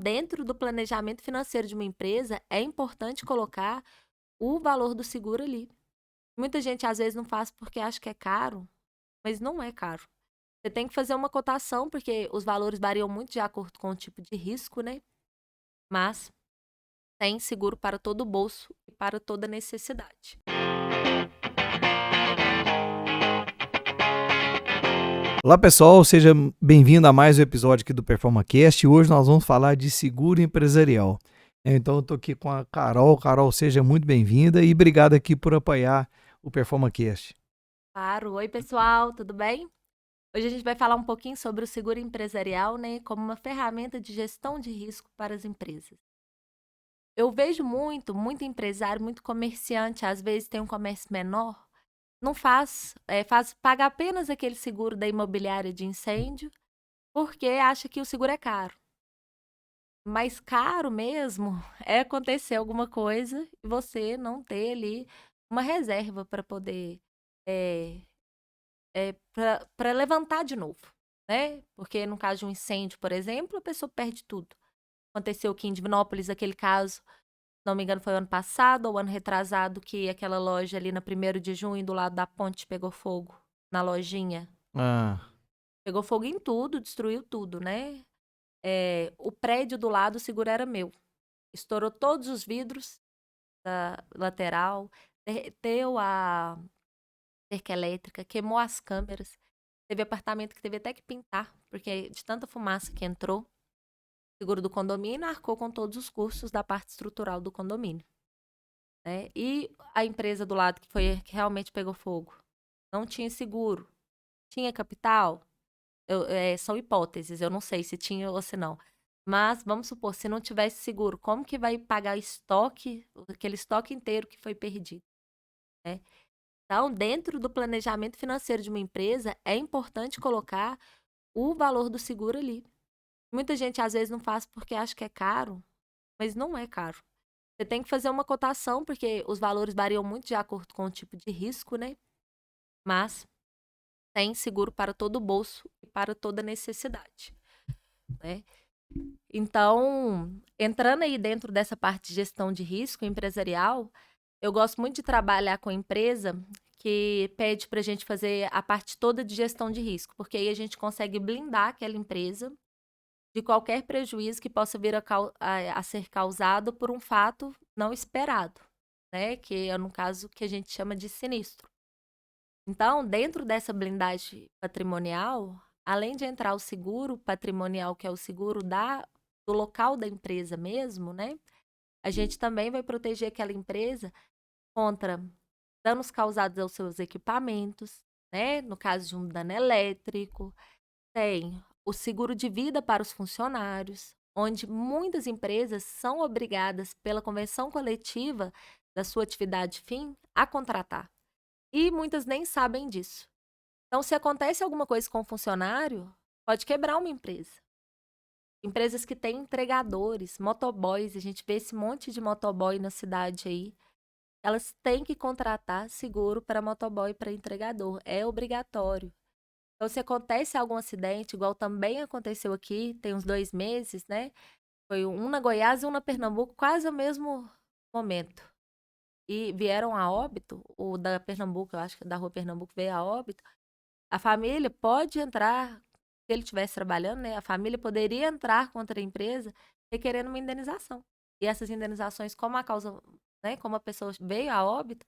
Dentro do planejamento financeiro de uma empresa, é importante colocar o valor do seguro ali. Muita gente às vezes não faz porque acha que é caro, mas não é caro. Você tem que fazer uma cotação, porque os valores variam muito de acordo com o tipo de risco, né? Mas tem seguro para todo bolso e para toda necessidade. Olá pessoal, seja bem-vindo a mais um episódio aqui do PerformaCast. Hoje nós vamos falar de seguro empresarial. Então eu estou aqui com a Carol. Carol, seja muito bem-vinda e obrigado aqui por apoiar o PerformaCast. Claro. Oi, pessoal, tudo bem? Hoje a gente vai falar um pouquinho sobre o seguro empresarial, né, como uma ferramenta de gestão de risco para as empresas. Eu vejo muito empresário, muito comerciante, às vezes tem um comércio menor, não paga apenas aquele seguro da imobiliária de incêndio, porque acha que o seguro é caro. Mas caro mesmo é acontecer alguma coisa e você não ter ali uma reserva para poder eh, para levantar de novo, né? Porque no caso de um incêndio, por exemplo, a pessoa perde tudo. Aconteceu aqui em Divinópolis, aquele caso, se não me engano, foi o ano passado ou ano retrasado, que aquela loja ali na 1º de junho, do lado da ponte, pegou fogo na lojinha. Ah, Pegou fogo em tudo, destruiu tudo, né? O prédio do lado, o seguro era meu. Estourou todos os vidros da lateral, derreteu a cerca elétrica, queimou as câmeras. Teve apartamento que teve até que pintar, porque de tanta fumaça que entrou, o seguro do condomínio arcou com todos os custos da parte estrutural do condomínio, né? E a empresa do lado que realmente pegou fogo, não tinha seguro, tinha capital? São hipóteses, eu não sei se tinha ou se não. Mas vamos supor, se não tivesse seguro, como que vai pagar estoque, aquele estoque inteiro que foi perdido, né? Então, dentro do planejamento financeiro de uma empresa, é importante colocar o valor do seguro ali. Muita gente às vezes não faz porque acha que é caro, mas não é caro. Você tem que fazer uma cotação, porque os valores variam muito de acordo com o tipo de risco, né? Mas tem seguro para todo bolso e para toda necessidade, né? Então, entrando aí dentro dessa parte de gestão de risco empresarial, eu gosto muito de trabalhar com empresa que pede para a gente fazer a parte toda de gestão de risco, porque aí a gente consegue blindar aquela empresa de qualquer prejuízo que possa vir a ser causado por um fato não esperado, né? Que é no caso que a gente chama de sinistro. Então, dentro dessa blindagem patrimonial, além de entrar o seguro patrimonial, que é o seguro do local da empresa mesmo, né? A gente também vai proteger aquela empresa contra danos causados aos seus equipamentos, né? No caso de um dano elétrico, tem o seguro de vida para os funcionários, onde muitas empresas são obrigadas pela convenção coletiva da sua atividade fim a contratar. E muitas nem sabem disso. Então, se acontece alguma coisa com o funcionário, pode quebrar uma empresa. Empresas que têm entregadores, motoboys, a gente vê esse monte de motoboy na cidade aí. Elas têm que contratar seguro para motoboy e para entregador. É obrigatório. Então, se acontece algum acidente, igual também aconteceu aqui, tem uns 2 meses, né? Foi um na Goiás e um na Pernambuco, quase ao mesmo momento. E vieram a óbito, o da Pernambuco, eu acho que da rua Pernambuco veio a óbito. A família pode entrar, se ele estivesse trabalhando, né? A família poderia entrar contra a empresa requerendo uma indenização. E essas indenizações, como a causa, né? Como a pessoa veio a óbito,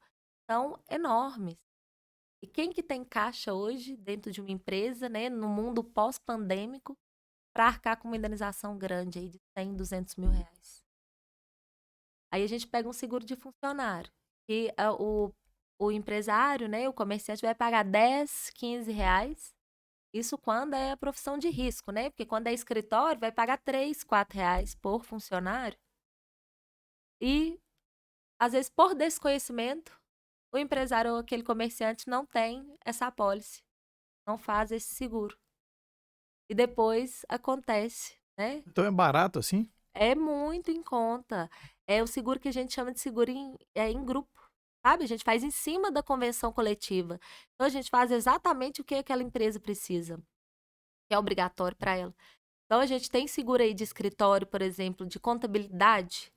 são enormes. E quem que tem caixa hoje dentro de uma empresa, né, no mundo pós-pandêmico, para arcar com uma indenização grande aí de 100, 200 mil reais? Aí a gente pega um seguro de funcionário, que o empresário, né, o comerciante vai pagar 10, 15 reais. Isso quando é a profissão de risco, né? Porque quando é escritório, vai pagar 3, 4 reais por funcionário. E, às vezes, por desconhecimento, o empresário ou aquele comerciante não tem essa apólice, não faz esse seguro. E depois acontece, né? então é barato assim? É muito em conta. É o seguro que a gente chama de seguro em grupo, sabe? A gente faz em cima da convenção coletiva. Então, a gente faz exatamente o que aquela empresa precisa, que é obrigatório para ela. Então, a gente tem seguro aí de escritório, por exemplo, de contabilidade,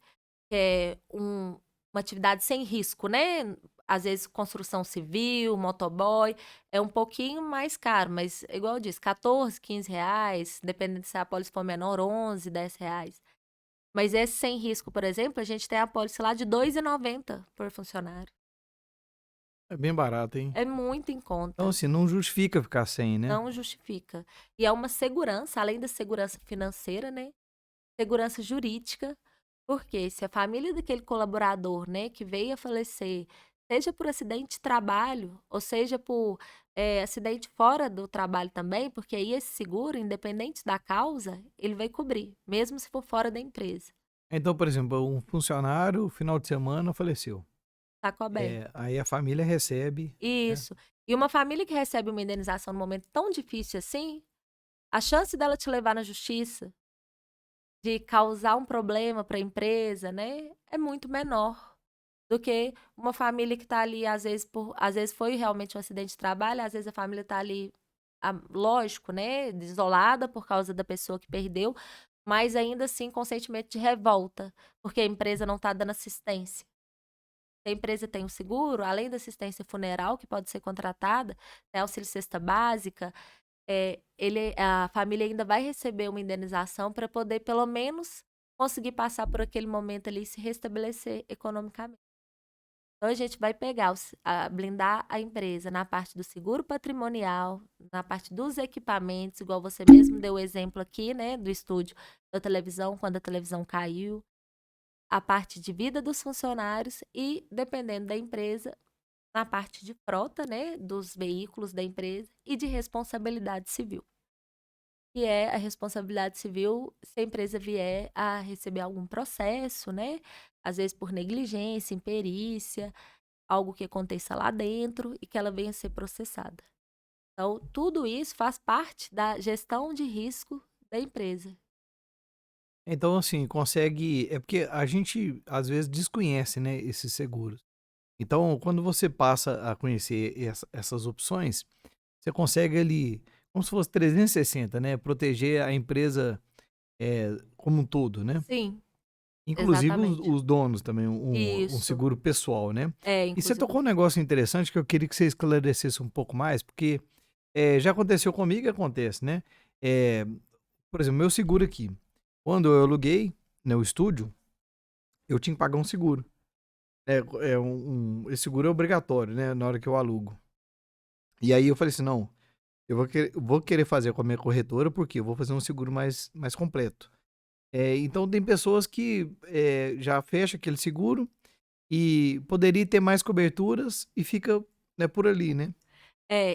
que é uma atividade sem risco, né? Às vezes, construção civil, motoboy, é um pouquinho mais caro, mas, igual eu disse, 14, 15 reais, dependendo se a apólice for menor, 11, 10 reais. Mas esse sem risco, por exemplo, a gente tem a apólice lá de R$ 2,90 por funcionário. É bem barato, hein? É muito em Então, conta. assim, não justifica ficar sem, né? Não justifica. E é uma segurança, além da segurança financeira, né? Segurança jurídica, porque se a família daquele colaborador, né, que veio a falecer, seja por acidente de trabalho, ou seja por acidente fora do trabalho também, porque aí esse seguro, independente da causa, ele vai cobrir, mesmo se for fora da empresa. Então, por exemplo, um funcionário, final de semana, faleceu. Tá coberto. Aí a família recebe, né? Isso. E uma família que recebe uma indenização num momento tão difícil assim, a chance dela te levar na justiça, de causar um problema para a empresa, né, é muito menor do que uma família que está ali, às vezes foi realmente um acidente de trabalho, às vezes a família está ali, lógico, né, isolada por causa da pessoa que perdeu, mas ainda assim com sentimento de revolta, porque a empresa não está dando assistência. Se a empresa tem o seguro, além da assistência funeral que pode ser contratada, né, auxílio cesta básica, a família ainda vai receber uma indenização para poder, pelo menos, conseguir passar por aquele momento ali e se restabelecer economicamente. Então, a gente vai pegar, blindar a empresa na parte do seguro patrimonial, na parte dos equipamentos, igual você mesmo deu o exemplo aqui, né, do estúdio da televisão, quando a televisão caiu, a parte de vida dos funcionários e, dependendo da empresa, na parte de frota, né, dos veículos da empresa e de responsabilidade civil, que é a responsabilidade civil se a empresa vier a receber algum processo, né, às vezes por negligência, imperícia, algo que aconteça lá dentro e que ela venha a ser processada. Então, tudo isso faz parte da gestão de risco da empresa. Então, assim, consegue. É porque a gente às vezes desconhece, né, esses seguros. Então, quando você passa a conhecer essas opções, você consegue ali, como se fosse 360, né? Proteger a empresa como um todo, né? Sim, Inclusive exatamente. os donos também, um Isso. seguro pessoal, né? E você Inclusive. tocou um negócio interessante que eu queria que você esclarecesse um pouco mais, porque já aconteceu comigo e acontece, né? Eh, por exemplo, meu seguro aqui. Quando eu aluguei, né, o estúdio, eu tinha que pagar um seguro. Esse seguro é obrigatório, né? Na hora que eu alugo. E aí eu falei assim, não, eu vou querer fazer com a minha corretora, porque eu vou fazer um seguro mais completo. Então tem pessoas que já fecha aquele seguro e poderia ter mais coberturas e fica, né, por ali, né?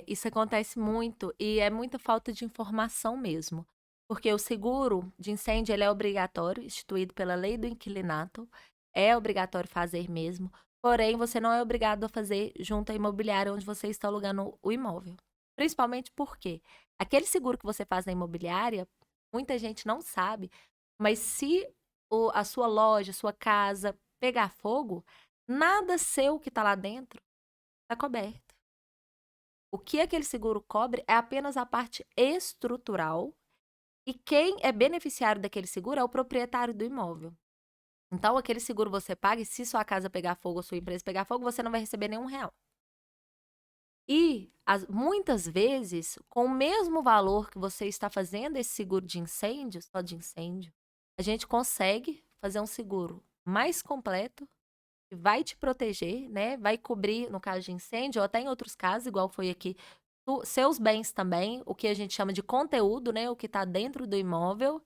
Isso acontece muito e é muita falta de informação mesmo. Porque o seguro de incêndio ele é obrigatório, instituído pela lei do inquilinato, é obrigatório fazer mesmo, porém você não é obrigado a fazer junto à imobiliária onde você está alugando o imóvel. Principalmente porque aquele seguro que você faz na imobiliária, muita gente não sabe, mas se a sua loja, sua casa pegar fogo, nada seu que está lá dentro está coberto. O que aquele seguro cobre é apenas a parte estrutural e quem é beneficiário daquele seguro é o proprietário do imóvel. Então, aquele seguro você paga e se sua casa pegar fogo ou sua empresa pegar fogo, você não vai receber nenhum real. E, muitas vezes, com o mesmo valor que você está fazendo esse seguro de incêndio, só de incêndio, a gente consegue fazer um seguro mais completo, que vai te proteger, né? Vai cobrir, no caso de incêndio, ou até em outros casos, igual foi aqui, seus bens também, o que a gente chama de conteúdo, né? O que está dentro do imóvel,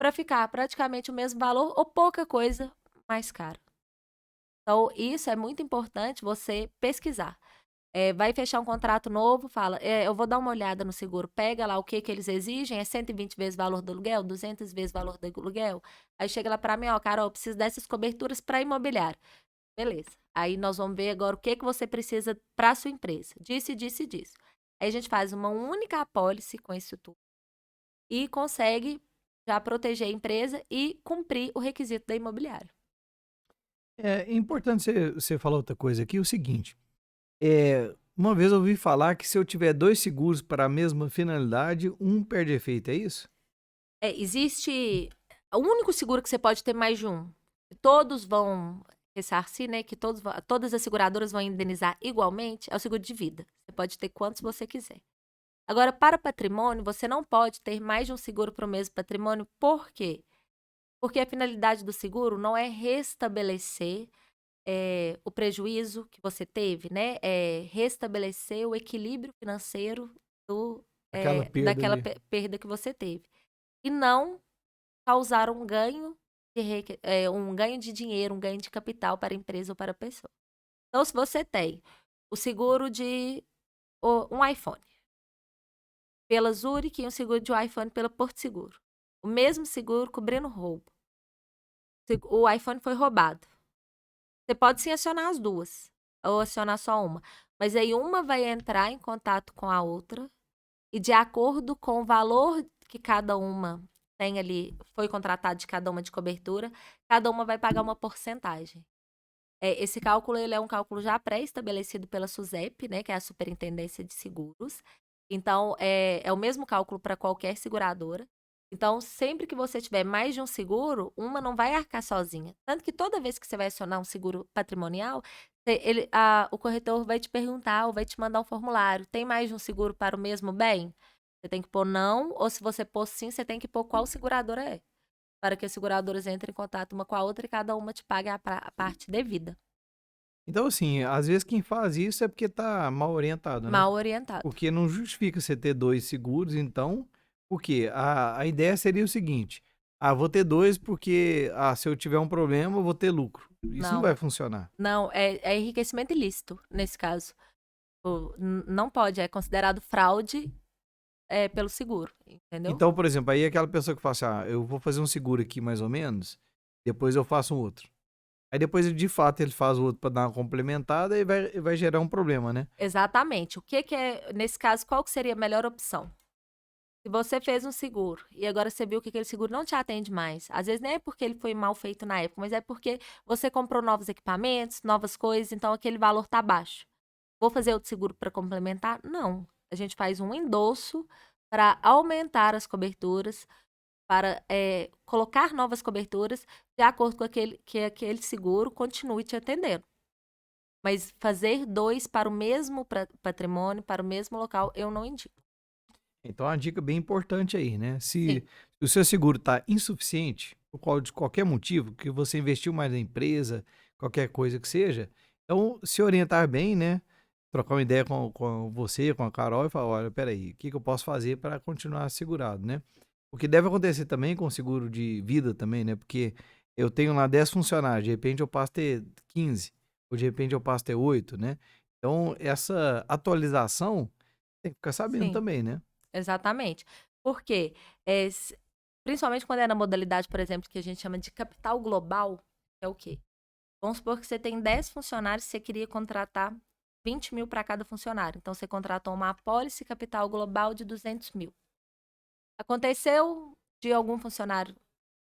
para ficar praticamente o mesmo valor ou pouca coisa mais caro. Então, isso é muito importante você pesquisar. Vai fechar um contrato novo, fala, eu vou dar uma olhada no seguro, pega lá o que que eles exigem, é 120 vezes o valor do aluguel, 200 vezes o valor do aluguel. Aí chega lá para mim, ó, Carol, eu preciso dessas coberturas para imobiliário. Beleza. Aí nós vamos ver agora o que que você precisa para sua empresa. Disse, disse, disse. Aí a gente faz uma única apólice com isso tudo e consegue já proteger a empresa e cumprir o requisito da imobiliária. É importante você falar outra coisa aqui, o seguinte. Uma vez eu ouvi falar que se eu tiver dois seguros para a mesma finalidade, um perde efeito, é isso? Existe o único seguro que você pode ter mais de um. Todos vão ressarcir, né? Que todas as seguradoras vão indenizar igualmente, é o seguro de vida. Você pode ter quantos você quiser. Agora, para patrimônio, você não pode ter mais de um seguro para o mesmo patrimônio. Por quê? Porque a finalidade do seguro não é restabelecer o prejuízo que você teve, né? É restabelecer o equilíbrio financeiro Aquela perda daquela ali. perda que você teve. E não causar um ganho um ganho de dinheiro, um ganho de capital para a empresa ou para a pessoa. Então, se você tem o seguro de um iPhone pela Zurich e um seguro de um iPhone pela Porto Seguro, o mesmo seguro cobrindo roubo. O iPhone foi roubado. Você pode sim acionar as duas, ou acionar só uma. Mas aí uma vai entrar em contato com a outra, e de acordo com o valor que cada uma tem ali, foi contratado de cada uma de cobertura, cada uma vai pagar uma porcentagem. Esse cálculo ele é um cálculo já pré-estabelecido pela SUSEP, né, que é a Superintendência de Seguros. Então, é o mesmo cálculo para qualquer seguradora. Então, sempre que você tiver mais de um seguro, uma não vai arcar sozinha. Tanto que toda vez que você vai acionar um seguro patrimonial, o corretor vai te perguntar ou vai te mandar um formulário. Tem mais de um seguro para o mesmo bem? Você tem que pôr não, ou se você pôr sim, você tem que pôr qual seguradora é. Para que as seguradoras entrem em contato uma com a outra e cada uma te pague a parte devida. Então, assim, às vezes quem faz isso é porque tá mal orientado, né? Mal orientado. Porque não justifica você ter dois seguros, então, por quê? A ideia seria o seguinte: vou ter dois porque, se eu tiver um problema, eu vou ter lucro. Isso não Não, vai funcionar. não, é enriquecimento ilícito nesse caso. Não pode, é considerado fraude pelo seguro, entendeu? Então, por exemplo, aí aquela pessoa que fala assim, eu vou fazer um seguro aqui mais ou menos, depois eu faço um outro. Aí depois, de fato, ele faz o outro para dar uma complementada e vai gerar um problema, né? Exatamente. O que é, nesse caso, qual que seria a melhor opção? Se você fez um seguro e agora você viu que aquele seguro não te atende mais, às vezes nem é porque ele foi mal feito na época, mas é porque você comprou novos equipamentos, novas coisas, então aquele valor tá baixo. Vou fazer outro seguro para complementar? Não. A gente faz um endosso para aumentar as coberturas, para colocar novas coberturas de acordo com aquele seguro continue te atendendo. Mas fazer dois para o mesmo patrimônio, para o mesmo local, eu não indico. Então, é uma dica bem importante aí, né? Sim, Se o seu seguro está insuficiente, de qualquer motivo, que você investiu mais na empresa, qualquer coisa que seja, então se orientar bem, né? Trocar uma ideia com você, com a Carol e falar, olha, peraí, o que eu posso fazer para continuar segurado, né? O que deve acontecer também com o seguro de vida também, né? Porque eu tenho lá 10 funcionários, de repente eu passo a ter 15, ou de repente eu passo a ter 8, né? Então, essa atualização tem que ficar sabendo sim, também, né? exatamente. Porque, é, s- principalmente quando é na modalidade, por exemplo, que a gente chama de capital global, é o quê? Vamos supor que você tem 10 funcionários e você queria contratar 20 mil para cada funcionário. Então, você contratou uma apólice capital global de 200 mil. Aconteceu de algum funcionário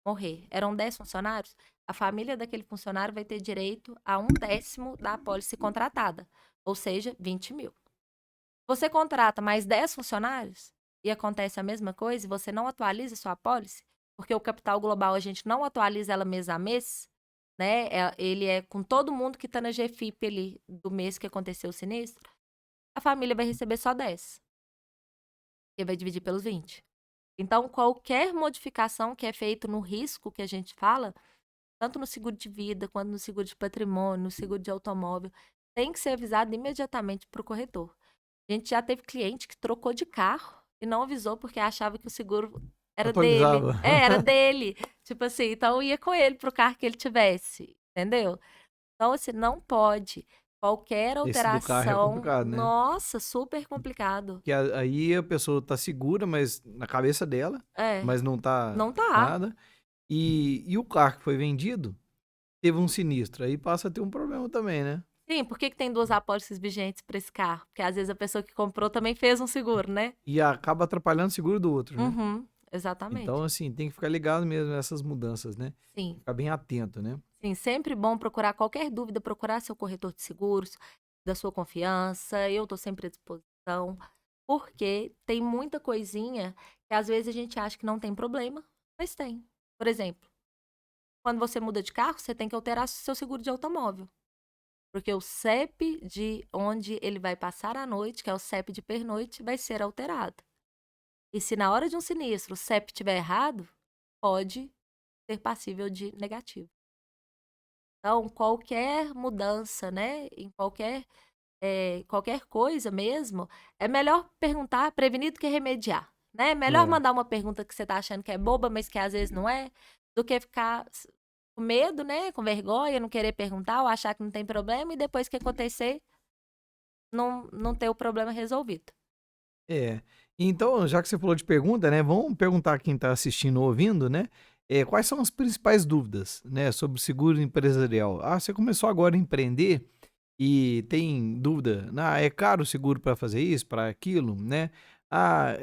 morrer. Eram 10 funcionários. A família daquele funcionário vai ter direito a 1/10 da apólice contratada, ou seja, 20 mil. Você contrata mais 10 funcionários e acontece a mesma coisa e você não atualiza sua apólice, porque o capital global a gente não atualiza ela mês a mês, né? Ele é com todo mundo que está na GFIP ali do mês que aconteceu o sinistro, a família vai receber só 10, que vai dividir pelos 20. Então, qualquer modificação que é feita no risco que a gente fala, tanto no seguro de vida, quanto no seguro de patrimônio, no seguro de automóvel, tem que ser avisado imediatamente para o corretor. A gente já teve cliente que trocou de carro e não avisou porque achava que o seguro era dele. Atualizava. Era dele. Tipo assim, então ia com ele pro carro que ele tivesse, entendeu? Então, assim, não pode. Qualquer Esse do carro é alteração, complicado, né? nossa, super complicado. Que aí a pessoa tá segura, mas na cabeça dela, É, mas não tá não tá. nada. E o carro que foi vendido teve um sinistro. Aí passa a ter um problema também, né? Sim, por que que tem duas apólices vigentes para esse carro? Porque às vezes a pessoa que comprou também fez um seguro, né? E acaba atrapalhando o seguro do outro, né? Uhum, Então, exatamente. assim, tem que ficar ligado mesmo nessas mudanças, né? Sim, Ficar bem atento, né? sim, sempre bom procurar qualquer dúvida, procurar seu corretor de seguros, da sua confiança. Eu estou sempre à disposição, porque tem muita coisinha Porque às vezes a gente acha que não tem problema, mas tem. Por exemplo, quando você muda de carro, você tem que alterar seu seguro de automóvel. Porque o CEP de onde ele vai passar a noite, que é o CEP de pernoite, vai ser alterado. E se na hora de um sinistro o CEP estiver errado, pode ser passível de negativo. Então, qualquer mudança, né, em qualquer coisa mesmo, é melhor perguntar, prevenir do que remediar, né? É melhor É. mandar uma pergunta que você tá achando que é boba, mas que às vezes não é, do que ficar com medo, né, com vergonha, não querer perguntar ou achar que não tem problema e depois que acontecer, não ter o problema resolvido. É. Então, já que você falou de pergunta, né, vamos perguntar a quem está assistindo ou ouvindo, né, quais são as principais dúvidas, né, sobre o seguro empresarial? Ah, você começou agora a empreender e tem dúvida, ah, é caro o seguro para fazer isso, para aquilo, né? Ah,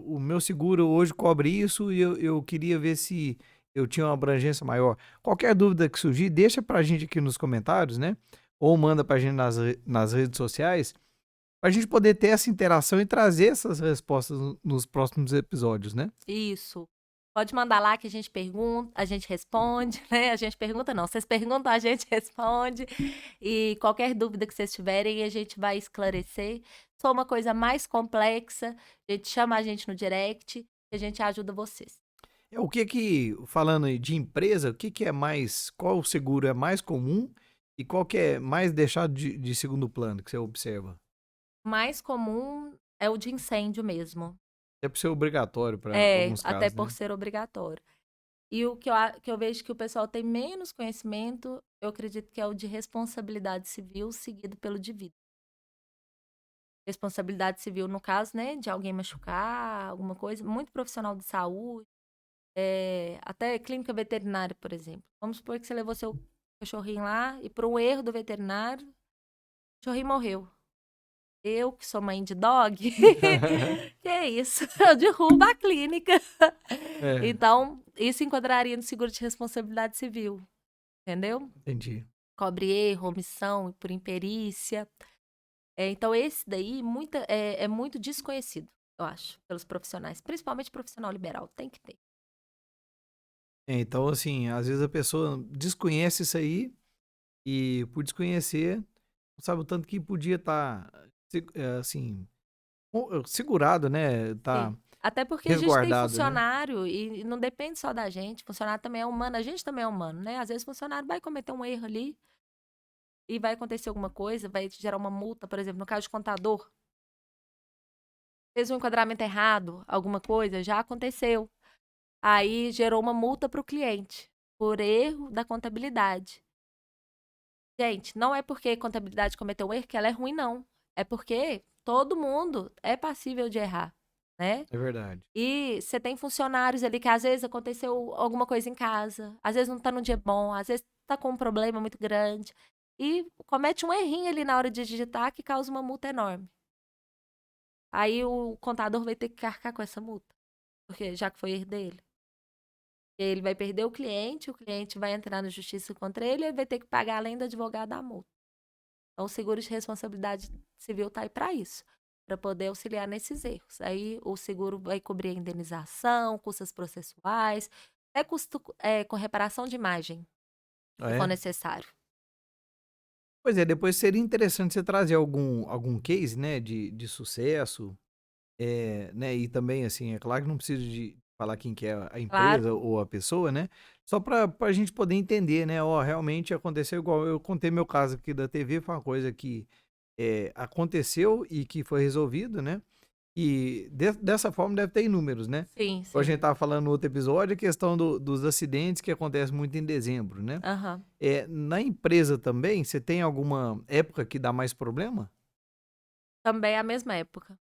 o meu seguro hoje cobre isso e eu queria ver se eu tinha uma abrangência maior. Qualquer dúvida que surgir, deixa para a gente aqui nos comentários, né? Ou manda para a gente nas redes sociais, para a gente poder ter essa interação e trazer essas respostas nos próximos episódios, né? Isso. Pode mandar lá que a gente pergunta, a gente responde, né? A gente pergunta não, vocês perguntam, a gente responde. E qualquer dúvida que vocês tiverem, a gente vai esclarecer. Se for uma coisa mais complexa, a gente chama a gente no direct e a gente ajuda vocês. O que que, falando aí de empresa, o que que é mais, qual seguro é mais comum e qual que é mais deixado de segundo plano que você observa? Mais comum é o de incêndio mesmo. É por ser obrigatório para É, alguns até casos, por né? ser obrigatório. E o que eu vejo que o pessoal tem menos conhecimento, eu acredito que é o de responsabilidade civil, seguido pelo de vida. Responsabilidade civil, no caso, né, de alguém machucar, alguma coisa, muito profissional de saúde, até clínica veterinária, por exemplo. Vamos supor que você levou seu cachorrinho lá e por um erro do veterinário, o cachorrinho morreu. Eu, que sou mãe de dog, que é isso? Eu derrubo a clínica. É, Então, isso enquadraria no seguro de responsabilidade civil, entendeu? entendi. Cobre erro, omissão por imperícia. Então, esse daí é muito desconhecido, eu acho, pelos profissionais, principalmente profissional liberal, tem que ter. Então, assim, às vezes a pessoa desconhece isso aí e por desconhecer, não sabe o tanto que podia estar, assim, segurado, né? Sim. Tá Até porque a gente tem resguardado, né? funcionário e não depende só da gente, funcionário também é humano, a gente também é humano, né? Às vezes o funcionário vai cometer um erro ali e vai acontecer alguma coisa, vai gerar uma multa, por exemplo, no caso de contador, fez um enquadramento errado, alguma coisa, já aconteceu. Aí gerou uma multa para o cliente por erro da contabilidade. Gente, não é porque a contabilidade cometeu um erro que ela é ruim, não. É porque todo mundo é passível de errar, né? É verdade. E você tem funcionários ali que às vezes aconteceu alguma coisa em casa, às vezes não tá num dia bom, às vezes tá com um problema muito grande e comete um errinho ali na hora de digitar que causa uma multa enorme. Aí o contador vai ter que arcar com essa multa, porque já que foi erro dele. Ele vai perder o cliente vai entrar na justiça contra ele, ele vai ter que pagar além do advogado a multa. Então, o seguro de responsabilidade civil está aí para isso, para poder auxiliar nesses erros. Aí, o seguro vai cobrir a indenização, custas processuais, custo com reparação de imagem, Ah, se for é? necessário. Pois é, depois seria interessante você trazer algum case, né, de sucesso, né, e também, assim, é claro que não precisa de falar quem que é a Claro. empresa ou a pessoa, né, só para a gente poder entender, né, ó, realmente aconteceu igual eu contei meu caso aqui da TV, foi uma coisa que aconteceu e que foi resolvido, né, e dessa forma deve ter inúmeros, né. Sim, Como a sim. gente estava falando no outro episódio, a questão dos acidentes que acontecem muito em dezembro, né. Aham. Na empresa também, você tem alguma época que dá mais problema? Também é a mesma época.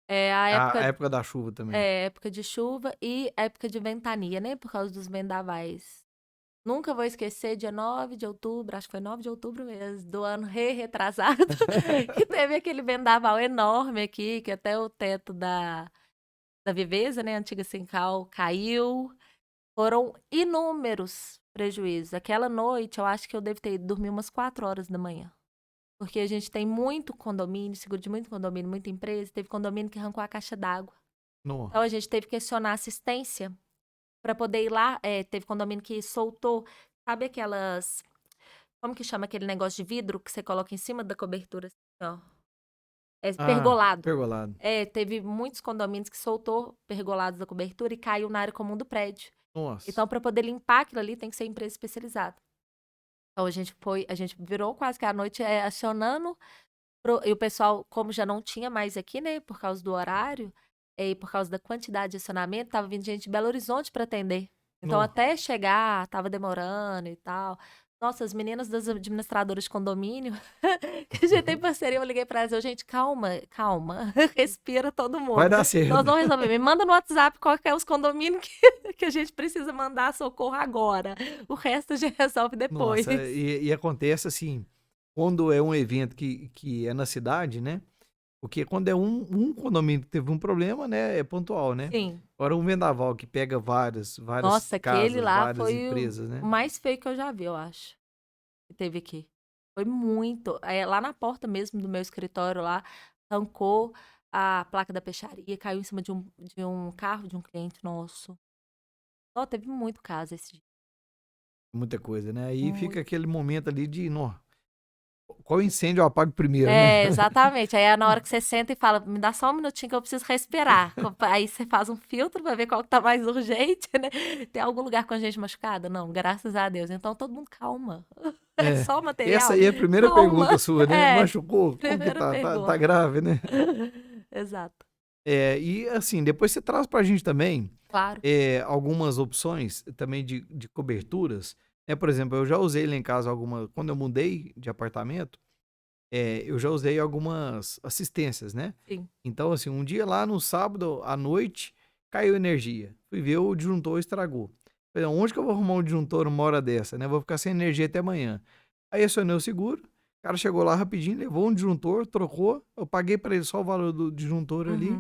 É a A época, época da chuva também. época de chuva e época de ventania, né? Por causa dos vendavais. Nunca vou esquecer, dia 9 de outubro, acho que foi 9 de outubro mesmo, do ano retrasado, que teve aquele vendaval enorme aqui, que até o teto da Viveza, né, antiga Sincal, caiu. Foram inúmeros prejuízos. Aquela noite, eu acho que eu devo ter ido dormir umas 4 horas da manhã. Porque a gente tem muito condomínio, seguro de muito condomínio, muita empresa. Teve condomínio que arrancou a caixa d'água. Não. Então a gente teve que acionar assistência para poder ir lá. Teve condomínio que soltou, sabe aquelas, como que chama aquele negócio de vidro que você coloca em cima da cobertura, assim, ó? Ah, Pergolado. pergolado. Teve muitos condomínios que soltou pergolados da cobertura e caiu na área comum do prédio. Nossa. Então, para poder limpar aquilo ali, tem que ser empresa especializada. Então, a gente virou quase que a noite acionando, e o pessoal, como já não tinha mais aqui, né, por causa do horário, e por causa da quantidade de acionamento, tava vindo gente de Belo Horizonte para atender. Então, Nó. até chegar, tava demorando e tal. Nossa, as meninas das administradoras de condomínio, que a gente tem parceria, eu liguei pra elas, gente, calma, respira todo mundo. Vai dar certo. Nós vamos resolver. Me manda no WhatsApp qual que é os condomínios que a gente precisa mandar socorro agora. O resto a gente resolve depois. Nossa, e acontece assim, quando é um evento que é na cidade, né? Porque quando é um condomínio que teve um problema, né? É pontual, né? Sim. Agora um vendaval que pega várias Nossa, aquele casas, lá várias foi empresas, o né? mais feio que eu já vi, eu acho. Que teve aqui. Foi muito. Lá na porta mesmo do meu escritório lá, arrancou a placa da peixaria, caiu em cima de um carro de um cliente nosso. Ó, teve muito caso esse dia. Muita coisa, né? Aí Muito. fica aquele momento ali de, qual incêndio eu apago primeiro, né? Exatamente. Aí é na hora que você senta e fala, me dá só um minutinho que eu preciso respirar. Aí você faz um filtro pra ver qual que tá mais urgente, né? Tem algum lugar com a gente machucada? Não, graças a Deus. Então todo mundo calma. É só material. Essa aí é a primeira Calma. pergunta sua, né? Machucou? Como que Primeira tá? pergunta. Tá grave, né? Exato. E assim, depois você traz pra gente também Claro. algumas opções também de coberturas. Por exemplo, eu já usei lá em casa quando eu mudei de apartamento, eu já usei algumas assistências, né? Sim. Então, assim, um dia lá no sábado à noite, caiu energia. Fui ver, o disjuntor estragou. Falei, onde que eu vou arrumar um disjuntor uma hora dessa, né? Vou ficar sem energia até amanhã. Aí acionei o seguro, o cara chegou lá rapidinho, levou um disjuntor, trocou, eu paguei para ele só o valor do disjuntor ali.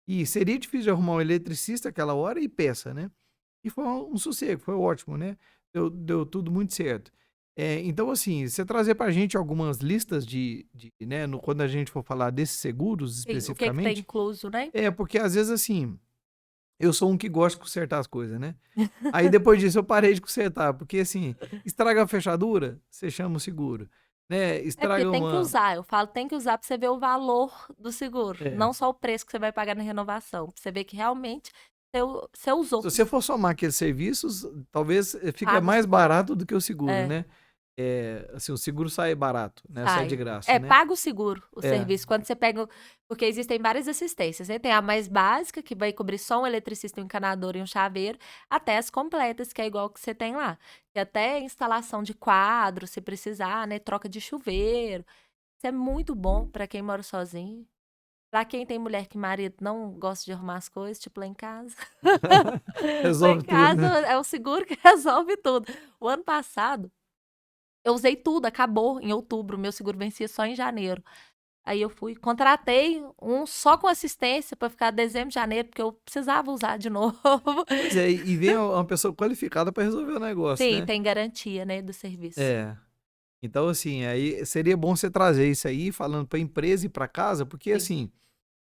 E seria difícil de arrumar um eletricista aquela hora e peça, né? E foi um sossego, foi ótimo, né? Deu tudo muito certo. Então, assim, você trazer pra gente algumas listas né, quando a gente for falar desses seguros Sim, o que especificamente. tem incluso, né? Porque às vezes, assim, eu sou um que gosta de consertar as coisas, né? Aí depois disso eu parei de consertar, porque assim, estraga a fechadura, você chama o seguro, né? Porque Estraga tem que usar. Eu falo, tem que usar pra você ver o valor do seguro. Não só o preço que você vai pagar na renovação. Pra você ver que realmente você usou. Se você for somar aqueles serviços, talvez fique Paga o mais seguro. barato do que o seguro, É. né? Assim, o seguro sai barato, né? Sai de graça, né? Paga o seguro, o serviço. Quando você pega. Porque existem várias assistências, né? Tem a mais básica, que vai cobrir só um eletricista, um encanador e um chaveiro, até as completas, que é igual que você tem lá. E até instalação de quadro, se precisar, né? Troca de chuveiro. Isso é muito bom pra quem mora sozinho. Pra quem tem mulher que marido não gosta de arrumar as coisas, tipo lá em casa. Resolve Lá em casa tudo, né? é o seguro que resolve tudo. O ano passado, eu usei tudo, acabou em outubro. Meu seguro vencia só em janeiro. Aí eu contratei um só com assistência para ficar dezembro, janeiro, porque eu precisava usar de novo. Pois é, e vem uma pessoa qualificada para resolver o negócio, Sim, né? tem garantia, né, do serviço. Então, assim, aí seria bom você trazer isso aí, falando para empresa e para casa, porque, assim,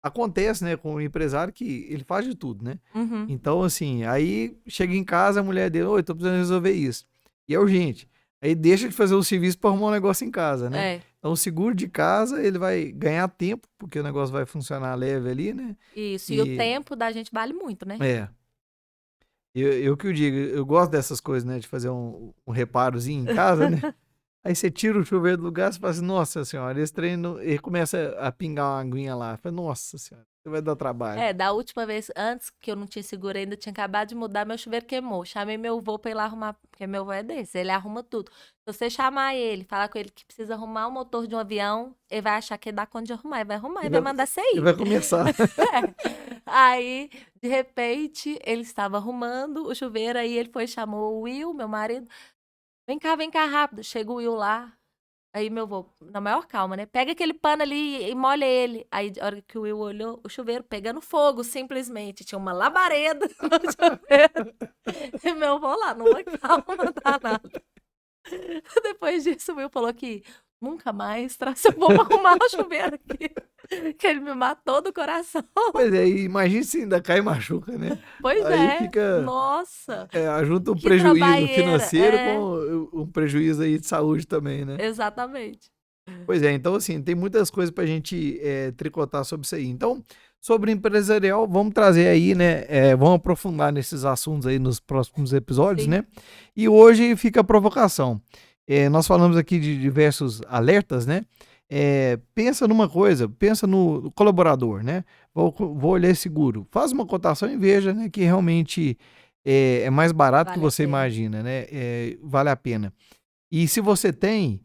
acontece, né, com o empresário que ele faz de tudo, né? Então, assim, aí chega em casa, a mulher dele, oi, tô precisando resolver isso. E é urgente. Aí deixa de fazer o serviço para arrumar um negócio em casa, né? Então, o seguro de casa, ele vai ganhar tempo, porque o negócio vai funcionar leve ali, né? Isso, e o tempo da gente vale muito, né? Eu que eu digo, eu gosto dessas coisas, né? De fazer um reparozinho em casa, né? Aí você tira o chuveiro do lugar e fala assim, nossa senhora, esse treino, ele começa a pingar uma aguinha lá. Fala, nossa senhora, você vai dar trabalho. Da última vez, antes que eu não tinha seguro ainda, tinha acabado de mudar, meu chuveiro queimou. Chamei meu avô pra ir lá arrumar, porque meu avô é desse, ele arruma tudo. Se você chamar ele, falar com ele que precisa arrumar o motor de um avião, ele vai achar que dá conta de arrumar, ele vai arrumar, ele vai mandar você ir. Ele vai começar. Aí, de repente, ele estava arrumando o chuveiro, aí ele foi, chamou o Will, meu marido, vem cá, rápido. Chega o Will lá. Aí meu avô, na maior calma, né? Pega aquele pano ali e molha ele. Aí, a hora que o Will olhou, o chuveiro pegando fogo, simplesmente. Tinha uma labareda no chuveiro. E meu avô lá, numa calma danada. Depois disso, o Will falou que nunca mais traz seu avô pra arrumar o chuveiro aqui. que ele me matou do coração. Pois é, e imagina se ainda cai e machuca, né? Pois Aí é, fica, nossa, junta um que prejuízo trabalheira. financeiro com um prejuízo aí de saúde também, né? Exatamente. Pois é, então assim, tem muitas coisas pra gente tricotar sobre isso aí. Então, sobre empresarial, vamos trazer aí, né? Vamos aprofundar nesses assuntos aí nos próximos episódios, Sim. né? E hoje fica a provocação. Nós falamos aqui de diversos alertas, né? Pensa numa coisa, pensa no colaborador, né? Vou olhar seguro. Faz uma cotação e veja, né, que realmente é mais barato que Vale a você pena. imagina, né? Vale a pena. E se você tem,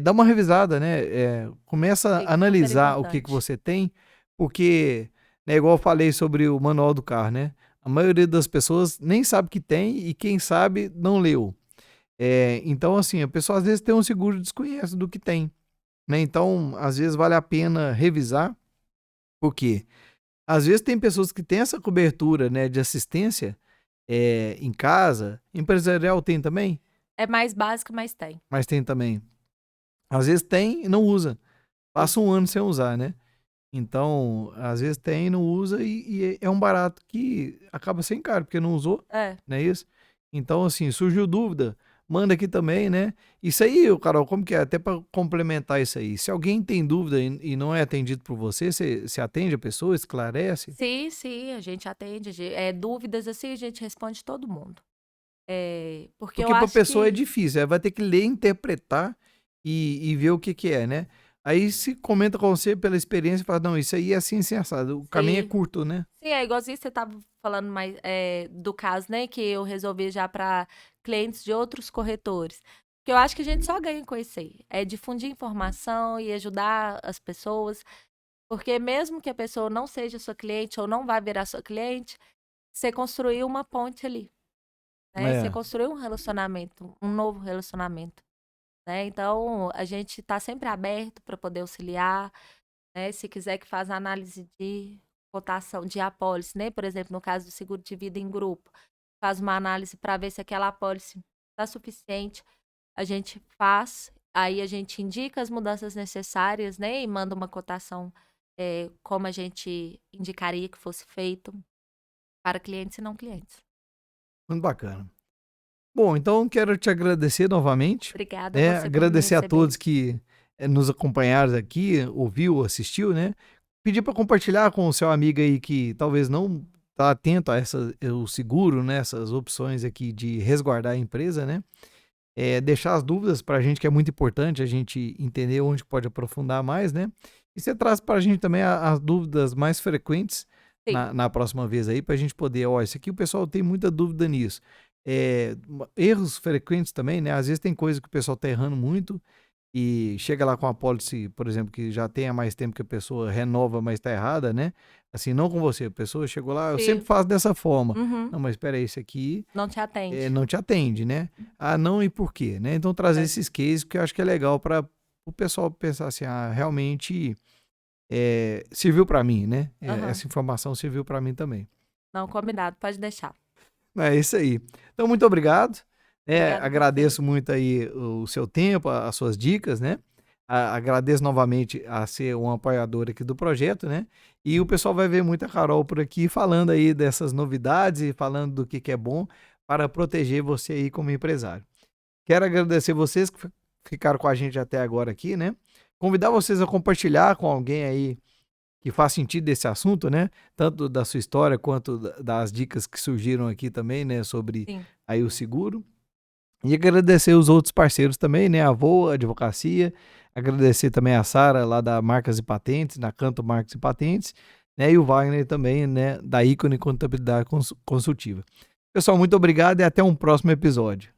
dá uma revisada, né? Começa Sim, a super analisar o que importante. você tem, porque, né, igual eu falei sobre o manual do carro, né? A maioria das pessoas nem sabe que tem e quem sabe não leu. Então, assim, a pessoa às vezes tem um seguro e desconhece do que tem, né? Então, às vezes vale a pena revisar, porque às vezes tem pessoas que têm essa cobertura, né, de assistência em casa, empresarial tem também, É mais básico, mas tem. mas tem também. Às vezes tem e não usa. Passa Isso. um ano sem usar, né? Então, às vezes tem e não usa e é um barato que acaba sendo caro, porque não usou, É. não é isso? Então, assim, surgiu dúvida, manda aqui também, né? Isso aí, ô Carol, como que é? Até para complementar isso aí. Se alguém tem dúvida e não é atendido por você, você atende a pessoa, esclarece? Sim, sim, a gente atende. Dúvidas assim, a gente responde todo mundo. Porque eu Porque para acho pessoa é que. difícil, ela vai ter que ler, interpretar e ver o que que é, né? Aí se comenta com você pela experiência e fala, não, isso aí é assim, assim, assado. O caminho é Sim, curto, né? sim, é igualzinho você estava falando mais do caso, né? Que eu resolvi já para clientes de outros corretores. Que eu acho que a gente só ganha com isso aí. É difundir informação e ajudar as pessoas. Porque mesmo que a pessoa não seja sua cliente ou não vai virar sua cliente, você construiu uma ponte ali, né? Você É. construiu um relacionamento, um novo relacionamento, né? Então, a gente está sempre aberto para poder auxiliar, né? Se quiser que faça análise de cotação de apólice, né? Por exemplo, no caso do seguro de vida em grupo, faz uma análise para ver se aquela apólice está suficiente. A gente faz, aí a gente indica as mudanças necessárias, né? E manda uma cotação como a gente indicaria que fosse feito para clientes e não clientes. Muito bacana. Bom, então quero te agradecer novamente, Obrigada a né? você por me Agradecer a receber. todos que nos acompanharam aqui, ouviu, assistiu, né? Pedir para compartilhar com o seu amigo aí que talvez não está atento a o seguro, né? Essas opções aqui de resguardar a empresa, né? Deixar as dúvidas para a gente, que é muito importante a gente entender onde pode aprofundar mais, né? E você traz para a gente também as dúvidas mais frequentes Sim, na próxima vez aí, para a gente poder, ó, isso aqui o pessoal tem muita dúvida nisso. Erros frequentes também, né? Às vezes tem coisa que o pessoal tá errando muito e chega lá com a apólice, por exemplo, que já tem há mais tempo que a pessoa renova, mas tá errada, né? Assim, não com você, a pessoa chegou lá, eu sempre sim. faço dessa forma. Uhum. Não, mas espera aí, esse aqui Não te atende. não te atende, né? Ah, não, e por quê, né? Então trazer É. esses cases que eu acho que é legal para o pessoal pensar assim, ah, realmente serviu para mim, né? Aham. Essa informação serviu para mim também. Não, combinado, pode deixar. É isso aí. Então, muito obrigado. Obrigada a você. Agradeço muito aí o seu tempo, as suas dicas, né? Agradeço novamente a ser um apoiador aqui do projeto, né? E o pessoal vai ver muita Carol por aqui falando aí dessas novidades e falando do que é bom para proteger você aí como empresário. Quero agradecer vocês que ficaram com a gente até agora aqui, né? Convidar vocês a compartilhar com alguém aí que faz sentido desse assunto, né? Tanto da sua história quanto das dicas que surgiram aqui também, né? Sobre Sim. aí o seguro. E agradecer os outros parceiros também, né? A Voa Advocacia, agradecer também a Sara lá da Marcas e Patentes, na Canto Marcas e Patentes, né? E o Wagner também, né? Da Ícone Contabilidade Consultiva. Pessoal, muito obrigado e até um próximo episódio.